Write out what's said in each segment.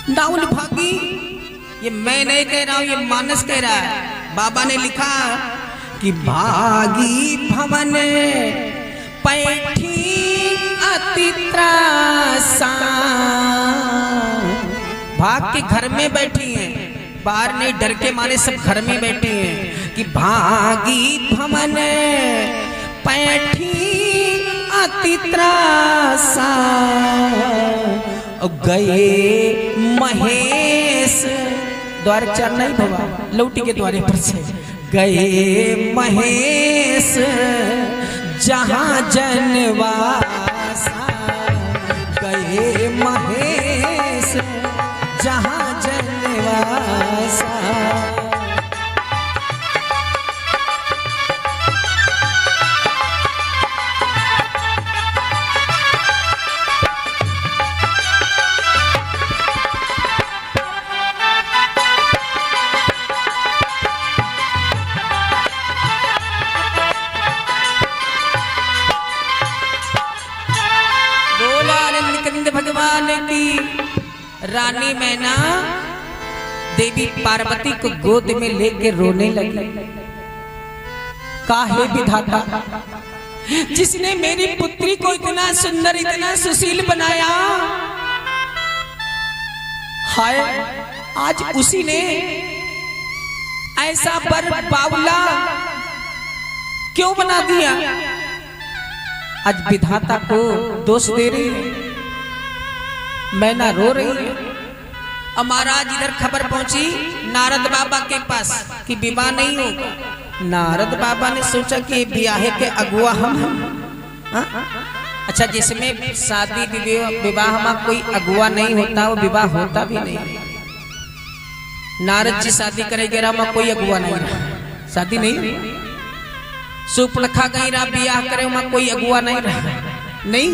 Down भागी, ये मैं नहीं कह रहा हूं, ये मानस कह रहा है। बाबा ने लिखा कि भागी भवन पैठी अति त्रासा, भाग के घर में बैठी हैं, बाहर नहीं, डर के मारे सब घर में बैठे हैं कि भागी भवन पैठी अति त्रासा, गए महेश द्वार चर नहीं भवा लौटी के द्वारे पर से, गए महेश जहां जनवासा, गए महेश जहां जनवासा। भगवान की रानी मैना देवी पार्वती को गोद में लेके रोने लगी। काहे विधाता, जिसने मेरी पुत्री को इतना सुंदर इतना सुशील बनाया, हाय आज उसी ने ऐसा बर बावला क्यों बना दिया। आज विधाता को दोष दे रही है, मैना रो रही है। और महाराज इधर खबर पहुंची नारद बाबा के पास कि विवाह नहीं होगा। नारद बाबा ने सोचा कि ब्याह के अगुआ हम अच्छा, जिसमें शादी विवाह में कोई अगुआ नहीं होता वो विवाह होता भी नहीं। नारद जी शादी करेंगे रामा, कोई अगुआ नहीं रहा, शादी नहीं। सुपलखा गई रहा ब्याह करे वहां कोई अगुआ नहीं रहा, नहीं।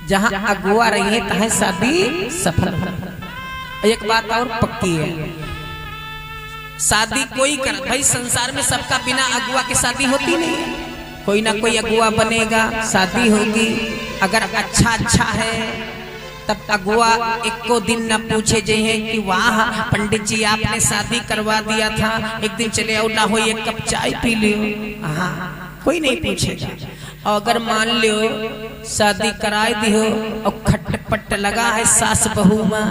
जहां अगुआ रही है तहां शादी सफल। एक बात और पक्की है, शादी कोई कर भाई, संसार में सबका बिना अगुआ के शादी होती नहीं है। कोई ना कोई अगुआ बनेगा, शादी होगी। अगर अच्छा है तब अगुआ एको दिन न पूछे जे है कि वाह पंडित जी आपने शादी करवा दिया था, एक दिन चले आओ ना हो एक कप चाय पी लियो। हाँ, कोई नहीं पूछेगा। और अगर मान लो शादी कराए दियो और खटपट लगा है सास बहू में,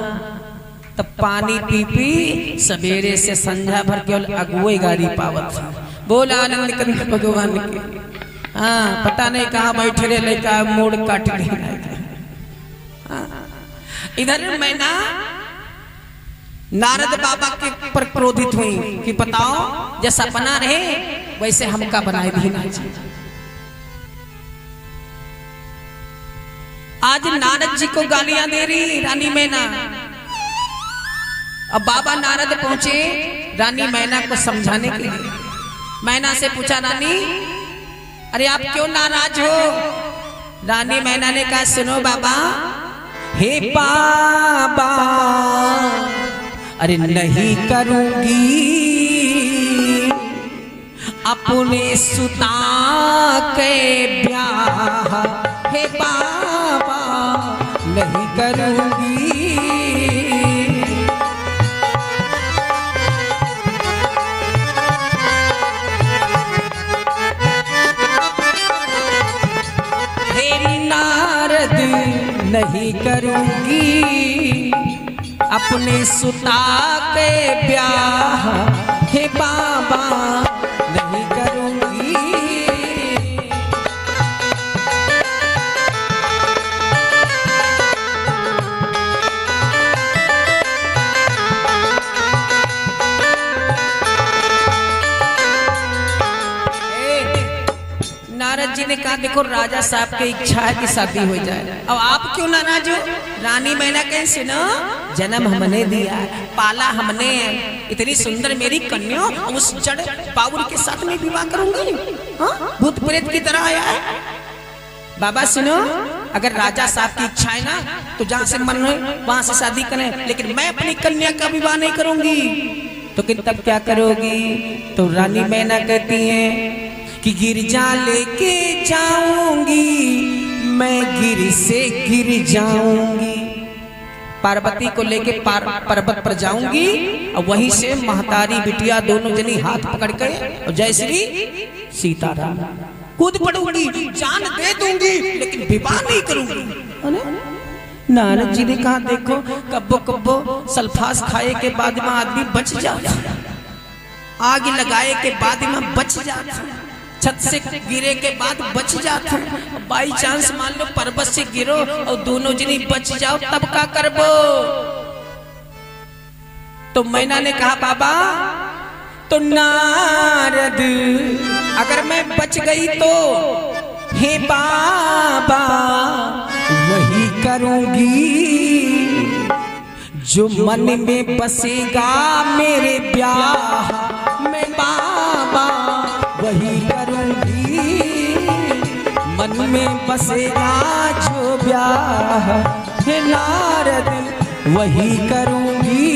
तब पानी पी पी सवेरे से संध्या भर केवल अगुए गाड़ी पावत। बोल आनंद कंद भगवान के। हाँ, पता नहीं कहाँ बैठे रहे, लेका मोड़ काट रहे। इधर मैना नारद बाबा के पर क्रोधित हुई कि बताओ जैसा बना रहे वैसे हमका बनाए भी ना। आज नारद जी को गालियां दे रही रानी मैना। अब बाबा नारद पहुंचे रानी मैना को समझाने के लिए। मैना से पूछा, रानी अरे आप क्यों नाराज हो। रानी मैना ने कहा, सुनो बाबा, हे बाबा अरे नहीं करूंगी अपने सुता के ब्याह, हे बाबा नहीं करूंगी। हे नारद नहीं करूंगी अपने सुता के ब्याह, हे बाबा नहीं करूंगी। नारद जी ने कहा, देखो राजा साहब की इच्छा है कि शादी हो जाए, अब आप क्यों नाराज हो। रानी मैना कैसे न, जन्म हमने दिया, पाला हमने, इतनी सुंदर मेरी कन्या उस जड़ पाउर के साथ में विवाह करूंगी। भूत प्रेत की तरह आया है। बाबा सुनो, अगर राजा साहब की इच्छा है ना तो जहां से मन हो वहां से शादी करें, लेकिन मैं अपनी कन्या का विवाह नहीं करूंगी। तो कि तब क्या करोगी। तो रानी मैना कहती है कि गिरजा लेके जाऊंगी मैं, गिर से गिर जाऊंगी। पार्वती को लेके पर्वत पर जाऊंगी और वहीं से महतारी बिटिया दोनों जनी हाथ पकड़ के और जय श्री सीताराम कूद पड़ूंगी, जान दे दूंगी, लेकिन विवाह नहीं करूंगी। नारद जी ने कहा देखो कब्बो कब्बो सल्फास खाए के बाद में आदमी बच जाता, आग लगाए के बाद में बच जाता, छत से गिरे के बाद बच जाता, बाई चांस मान लो पर्वत से गिरो और दोनों जनी बच जाओ तब का करबो। तो मैना ने कहा बाबा तो नारद अगर मैं बच गई तो हे बाबा वही करूंगी जो मन में बसेगा मेरे ब्याह में बाबा वही करूंगी, मन में बसेगा जो ब्याह हे नारद वही करूंगी।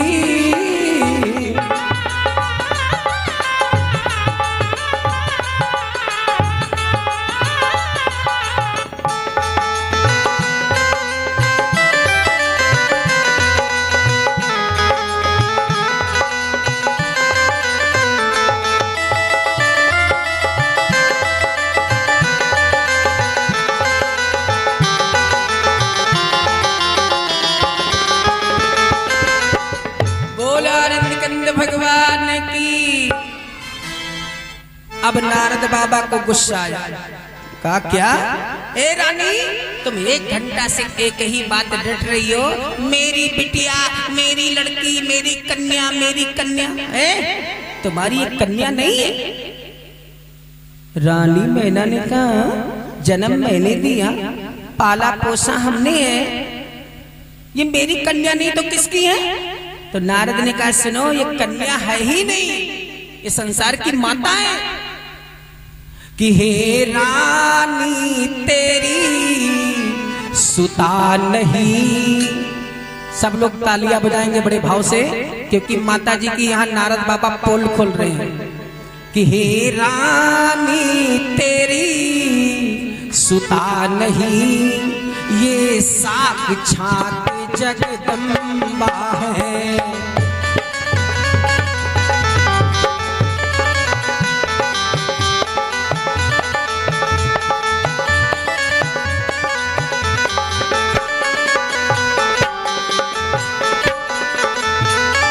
भगवान की। अब नारद बाबा को गुस्सा आया, कहा क्या ए रानी तुम 1 घंटा से एक ही बात डट रही हो, मेरी बिटिया मेरी लड़की मेरी कन्या है, तुम्हारी एक कन्या नहीं है। रानी मैना ने कहा जन्म मैंने दिया, पाला पोसा हमने है, ये मेरी कन्या नहीं तो किसकी है? तो नारद ने कहा सुनो ये कन्या है ही नहीं, ये संसार की माता है। कि हे रानी तेरी सुता नहीं। सब लोग तालियां बजाएंगे बड़े भाव से, क्योंकि माता जी की यहाँ नारद बाबा पोल खोल रहे हैं। कि हे रानी तेरी सुता नहीं, ये साक्षात जगदम्बा है।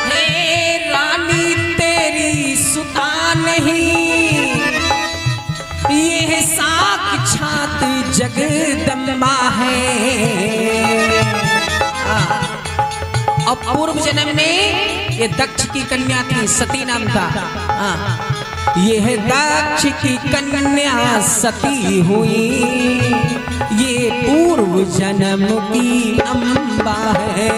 हे रानी तेरी सुता नहीं, ये साक्षात जगदम्बा है। और पूर्व जन्म में ये दक्ष की कन्या थी, सती नाम था। यह दक्ष की कन्या सती हुई, ये पूर्व जन्म की अम्बा है।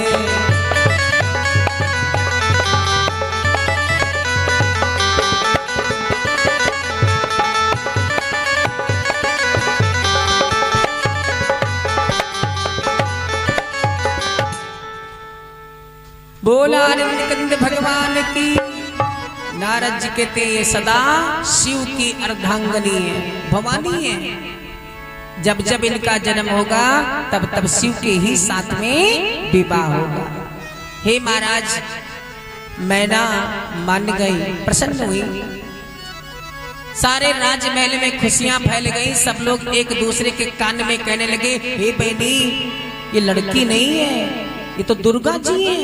बोला नीलकंठ भगवान की। नारद जी कहते ये सदा शिव की अर्धांगनी है, भवानी है। जब जब इनका जन्म होगा तब तब शिव के ही साथ में विवाह होगा। हे महाराज मैना मान गई, प्रसन्न हुई। सारे राजमहल में खुशियां फैल गई। सब लोग एक दूसरे के कान में कहने लगे हे बेटी ये लड़की नहीं है, ये तो दुर्गा जी है,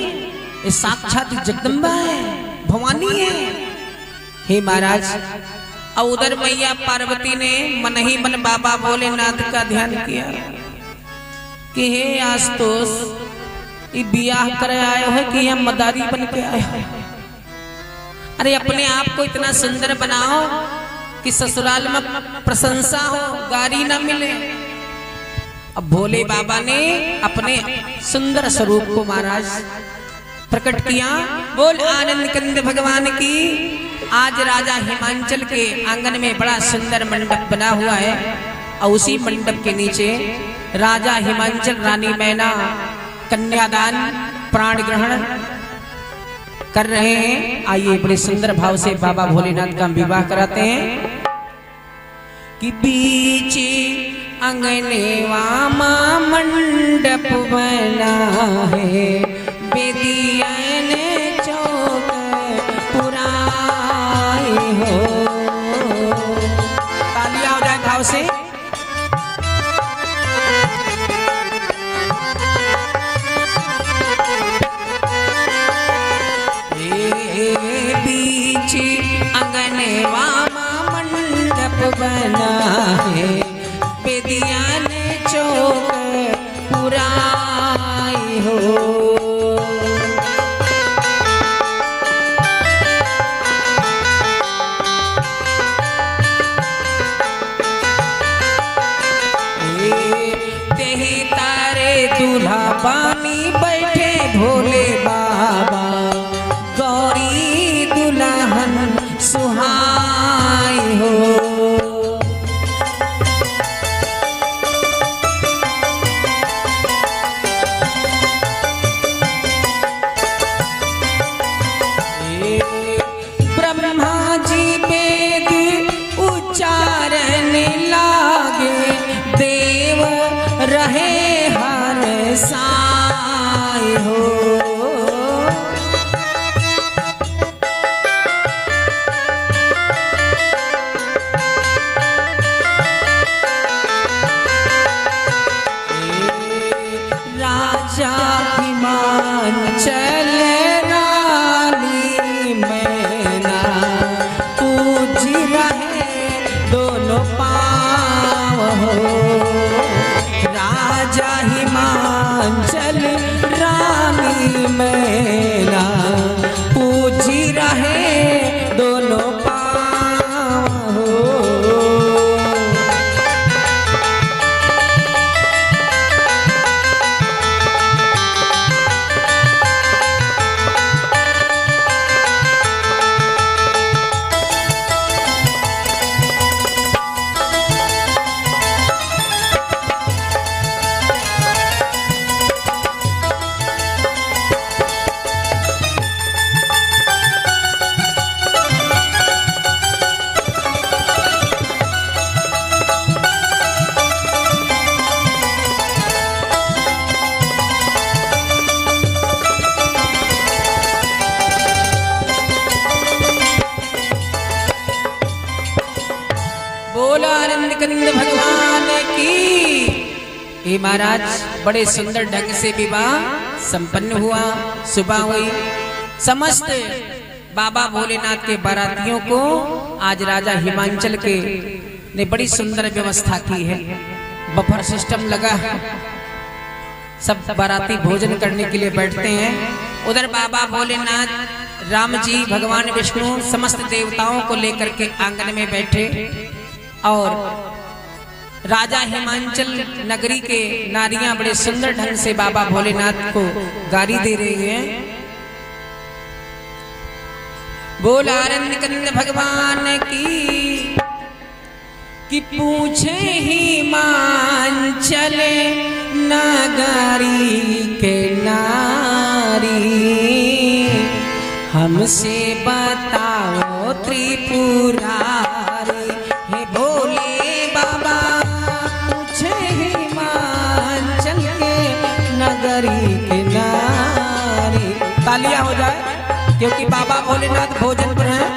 ये साक्षात जगदम्बा है, भवानी है। हे महाराज और उधर मैया पार्वती ने मन ही मन बाबा भोलेनाथ का ध्यान किया कि हे आस्तोष ये बियाह कर आए हो कि हम मदारी बन के आए हो? अरे अपने आप को इतना सुंदर बनाओ कि ससुराल में प्रशंसा हो, गारी ना मिले। अब भोले बाबा ने अपने सुंदर स्वरूप को महाराज प्रकट किया। बोल आनंद कंद भगवान की। आज राजा हिमांचल के आंगन में बड़ा सुंदर मंडप बना हुआ है और उसी मंडप के नीचे राजा हिमांचल रानी मैना कन्यादान प्राण ग्रहण कर रहे हैं। आइए बड़े सुंदर भाव से बाबा भोलेनाथ का विवाह कराते हैं। कि बीच अंगने वामा मंडप बना है, बनाए, बेदिया ने चौक पुराई हो। तेही तारे दूल्हा बानी बैठे भोले बाबा, गौरी दुल्हन सुहाई हो। ब्रह्मा जी वेद उच्चारण लागे, देव रहे हर साई हो। राजा हिमांचल रानी मैना, पूज रहे दोनों पाँव हो। राजा हिमांचल रानी मैना, पूज रहे दोनों पाँव हो। बोलो आनंद कंद भगवान की। हे महाराज, बड़े सुंदर ढंग से विवाह संपन्न हुआ। सुबह हुई, समस्त बाबा भोलेनाथ के बारातियों को आज राजा हिमांचल के ने बड़ी सुंदर व्यवस्था की है। बफर सिस्टम लगा, सब बाराती भोजन करने के लिए बैठते हैं। उधर बाबा भोलेनाथ, राम जी, भगवान विष्णु, समस्त देवताओं को लेकर के आंगन में बैठे और राजा हिमांचल नगरी के नारियां बड़े सुंदर ढंग से बाबा भोलेनाथ को गारी दे रही हैं। बोल आनंद कंद भगवान की। कि पूछे हिमांचल नगरी के नारी, हमसे बताओ त्रिपुरारी। हे भोले बाबा, पूछे हिमांचल के नगरी के नारी। तालियां हो जाए क्योंकि बाबा भोलेनाथ भोजन पर हैं।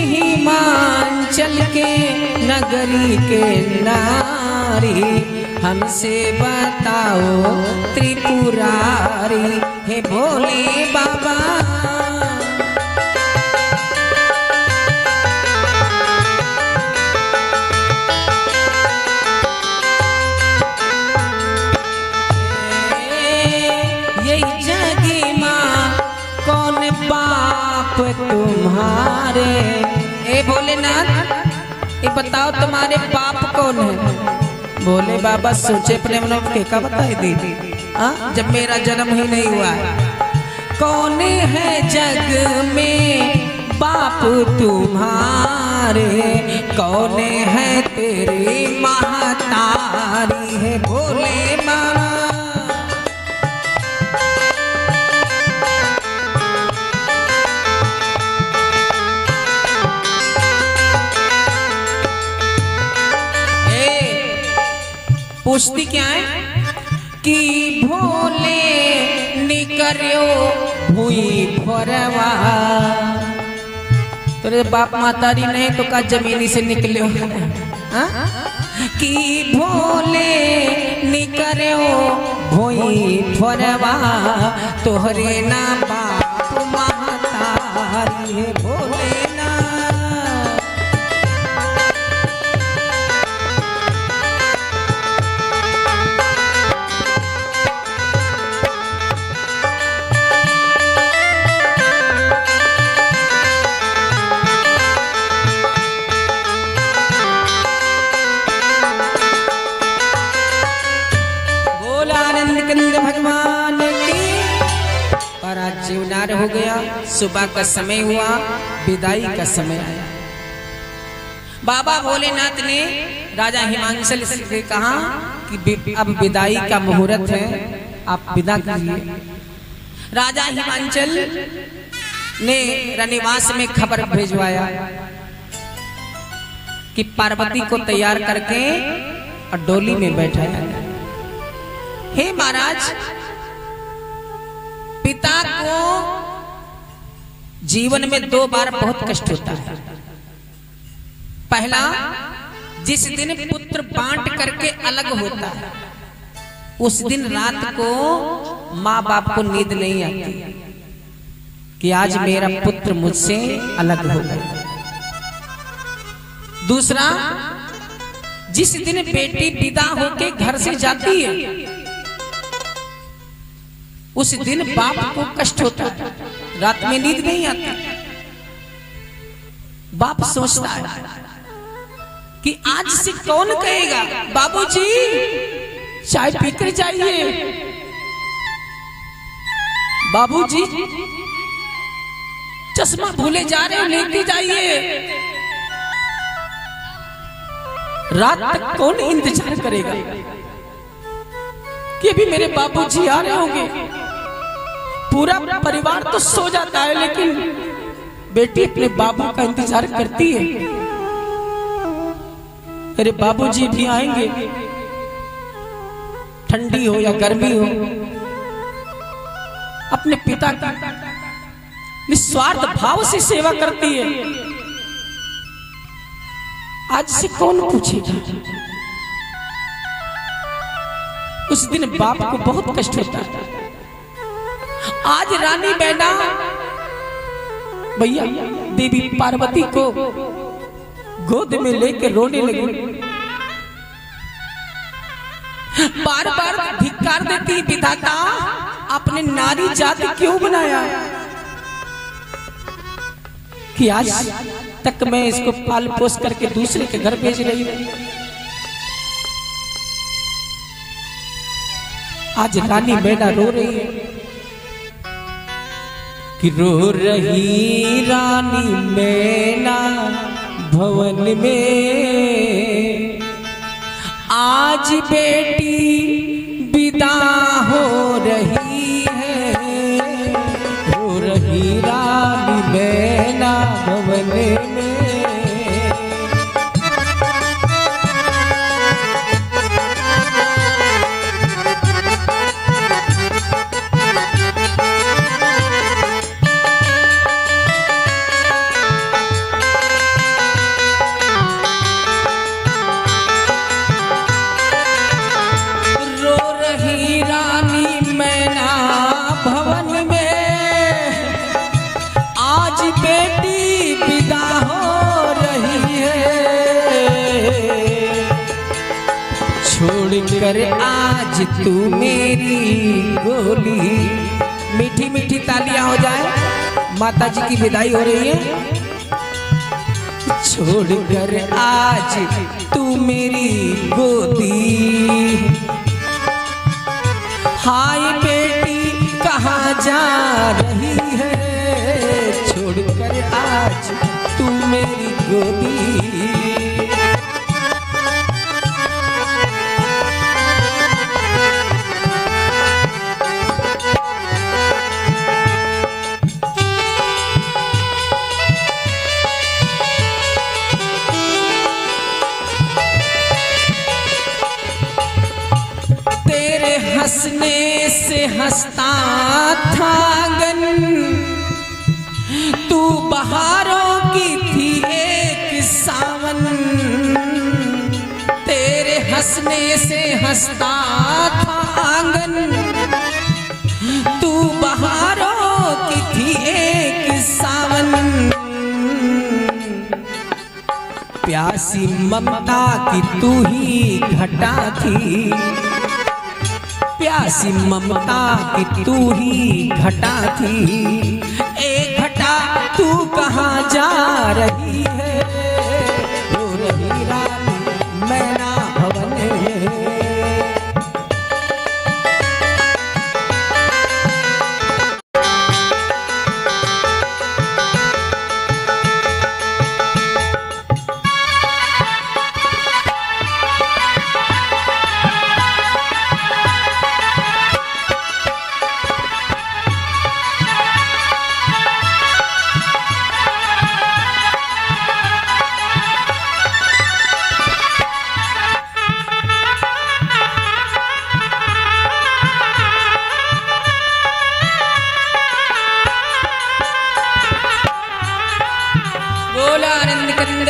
हिमांचल के नगरी के नारी, हमसे बताओ त्रिपुरारी। हे भोले बाबा, यही जगी माँ कौन बाप तुम्हारे। ए भोलेनाथ, ये बताओ तुम्हारे बाप कौन है। भोले बाबा सोचे अपने मन में, क्या बताए दीदी, जब मेरा जन्म ही नहीं हुआ है। कौन है जग में बाप तुम्हारे, कौन है तेरी महतारी। है भोले बाबा, पूछती क्या है कि भोले निकरियो हुई भोरवा। तेरे बाप मातारी नहीं तो का जमीनी से निकले हो कि भोले निकरो भोई फोरवा तोहरे ना बाप मातारी भोले ना। भगवान की पर आज जीवनार हो गया। सुबह का समय हुआ, विदाई का समय आया। बाबा भोलेनाथ ने राजा हिमांचल से कहा कि अब विदाई का मुहूर्त है, आप विदा कीजिए। राजा हिमांचल ने रनिवास में खबर भेजवाया कि पार्वती को तैयार करके और डोली में बैठाया। हे महाराज, पिता को जीवन में 2 बार बहुत कष्ट होता है। पहला, जिस दिन पुत्र बांट करके अलग होता है, उस दिन रात को माँ बाप को नींद नहीं आती कि आज मेरा पुत्र मुझसे अलग हो गया। दूसरा, जिस दिन बेटी विदा होके घर से जाती है, उस दिन बाप को कष्ट होता है, रात में नींद नहीं आती। बाप सोचता है कि आज से कौन कहेगा बाबूजी चाय पीकर जाइए, बाबूजी चश्मा भूले जा रहे हो लेके जाइए। रात तक कौन इंतजार करेगा कि अभी मेरे बाबूजी आ रहे होंगे। पूरा परिवार तो सो जाता है, लेकिन बेटी अपने बाबू का इंतजार करती है, मेरे बाबूजी भी आएंगे, ठंडी हो या गर्मी हो। अपने पिता की निस्वार्थ भाव से सेवा करती है। आज से कौन पूछेगा? उस दिन बाप को बहुत कष्ट होता है। आज रानी मैना भैया देवी पार्वती को गोद में लेकर रोने लगी, बार बार धिक्कार देती, विधाता आपने नारी जाति क्यों बनाया कि आज तक मैं इसको पाल पोस करके दूसरे के घर भेज रही हूं। आज रानी मैना रो रही है कि रो रही रानी मैना भवन में, आज बेटी विदा हो रही है। रो रही रानी मैना भवन में। कर आज तू मेरी गोली। मीठी मीठी तालियां हो जाए, माता जी की विदाई हो रही है। छोड़ कर आज तू मेरी गोदी, हाय बेटी कहाँ जा रही है। छोड़ कर आज तू मेरी गोदी। हंसने से हंसता था आंगन, तू बहारों की थी एक सावन, तेरे हंसने से हंसता था आंगन। तू बहारों की थी एक सावन, प्यासी ममता की तू ही घटा थी। प्यासी ममता की तू ही घटा थी। ए घटा तू कहाँ जा रही है, रो रही रानी मैना भवन है।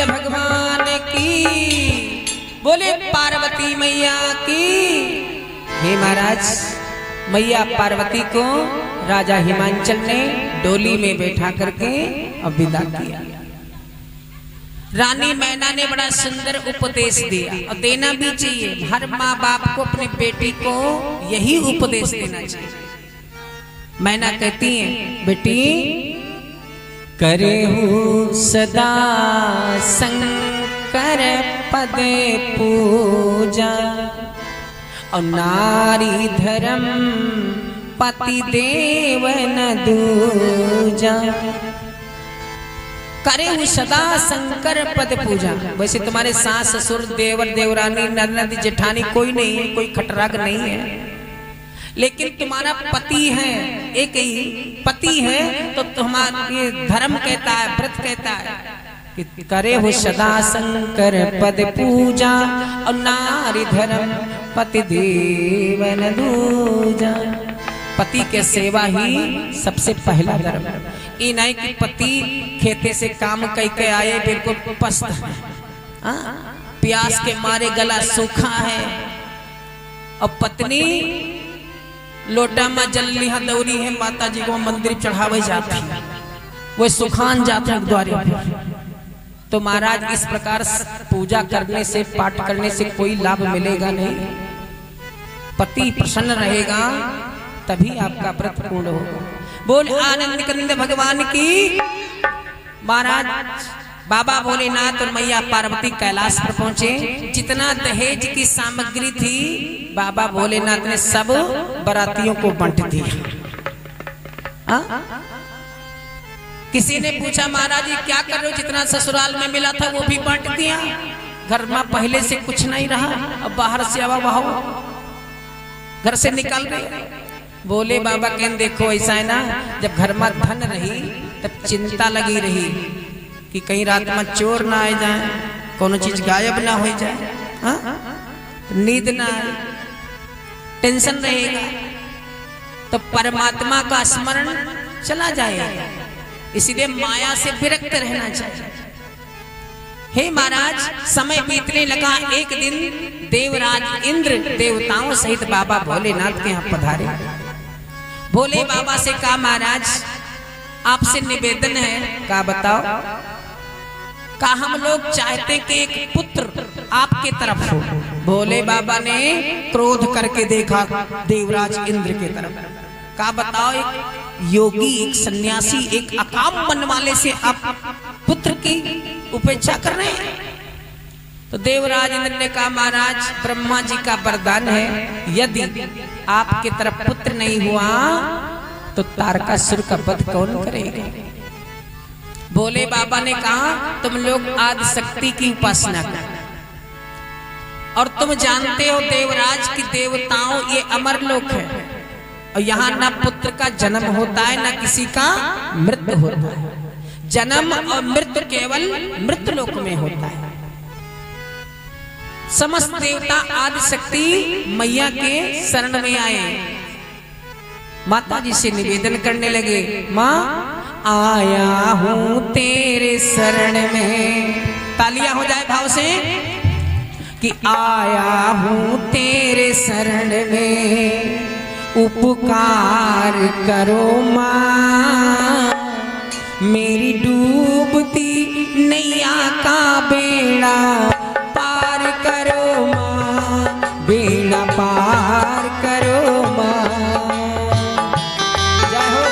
भगवान की, बोले पार्वती मैया की। हे महाराज, मैया पार्वती को राजा हिमांचल ने डोली में बैठा करके अब विदा किया। रानी मैना ने बड़ा सुंदर उपदेश दिया और देना भी चाहिए। हर माँ बाप को अपनी बेटी को यही उपदेश देना चाहिए। मैना कहती है, बेटी करे हूँ सदा शंकर पद पूजा, और नारी धर्म पति देव न दूजा। करे हूँ सदा शंकर पद पूजा। वैसे तुम्हारे सास ससुर देवर देवरानी ननद जेठानी कोई नहीं है, कोई खटराग नहीं है, लेकिन तुम्हारा पति है, एक ही पति है, तो तुम्हारे धर्म कहता है, व्रत कहता है कि करे हो सदा शंकर पद पूजा, और नारी धर्म पति देव न दूजा। पति के सेवा ही सबसे पहला धर्म। ये नहीं कि पति खेते से काम करके आए बिल्कुल पस्त है, प्यास के मारे गला सूखा है, और पत्नी लोटा में जल लिहा दौरी है, माता जी को मंदिर चढ़ावे जाती है, वो सुखान जाते हैं द्वारे पर। तो महाराज, इस प्रकार पूजा करने से, पाठ करने से कोई लाभ मिलेगा नहीं। पति प्रसन्न रहेगा तभी आपका व्रत पूर्ण होगा। बोल आनंद कंद भगवान की। महाराज, बाबा भोलेनाथ और मैया पार्वती कैलाश पर पहुंचे। जितना दहेज की सामग्री थी बाबा भोलेनाथ ने सब बरातियों को बांट दिया। किसी ने पूछा, महाराज जी क्या कर रहे हो, जितना ससुराल में मिला था वो भी बांट दिया, घर में पहले से कुछ नहीं रहा, अब बाहर से आवा बहाओ, घर से निकल रहे। बोले बाबा कहने, देखो ऐसा है ना, जब घर में धन रही तब चिंता लगी रही कि कहीं रात में चोर ना आ जाए, कोनो चीज गायब ना हो जाए, नींद ना आए, टेंशन रहेगा, तो परमात्मा का स्मरण चला जाएगा। इसलिए माया से विरक्त रहना चाहिए। हे महाराज, समय बीतने लगा। एक दिन देवराज इंद्र देवताओं सहित बाबा भोलेनाथ के यहाँ पधारे। भोले बाबा से कहा, महाराज आपसे निवेदन है। कहा बताओ। कहा हम लोग चाहते कि एक पुत्र आपके तरफ हो। भोले बाबा ने क्रोध करके देखा देवराज इंद्र के तरफ। कहा बताओ, एक योगी, एक सन्यासी, एक अकाम मन वाले से आप पुत्र की उपेक्षा कर रहे हैं। तो देवराज इंद्र ने कहा, महाराज ब्रह्मा जी का वरदान है, यदि आपके तरफ पुत्र नहीं हुआ तो तारकासुर का वध कौन करेगा। भोले बाबा ने कहा, तुम लोग आदि शक्ति की उपासना करो, और तुम जानते हो देवराज की देवताओं ये अमर लोक है, और यहाँ न पुत्र का जन्म होता है न किसी का मृत्यु होता है। जन्म और मृत्यु केवल मृत्यु लोक में होता है। समस्त देवता आदि शक्ति मैया के शरण में आए। माता जी से निवेदन करने लगे, माँ आया हूँ तेरे शरण में। तालियां हो जाए भाव से कि आया हूँ तेरे शरण में, उपकार करो माँ, मेरी डूबती नैया का बेड़ा पार करो माँ, बेड़ा पार करो माँ। जय हो।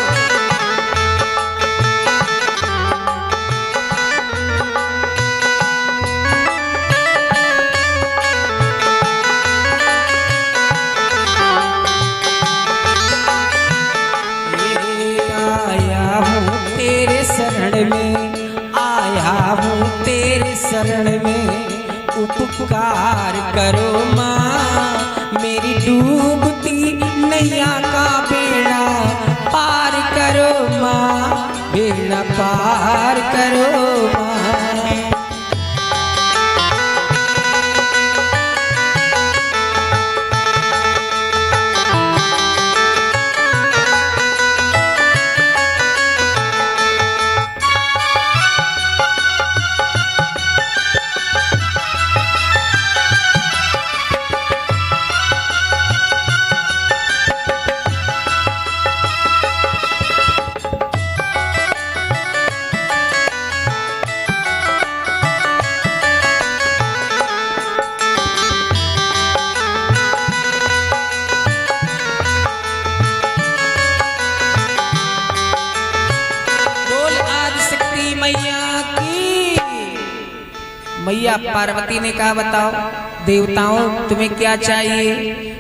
आया हूँ तेरे शरण में, आया हूँ तेरे शरण में, उपकार करो माँ, मेरी डूबती नैया का बेड़ा पार करो माँ, बेड़ा पार करो माँ। मैया पार्वती ने कहा बताओ देवताओं तुम्हें क्या चाहिए?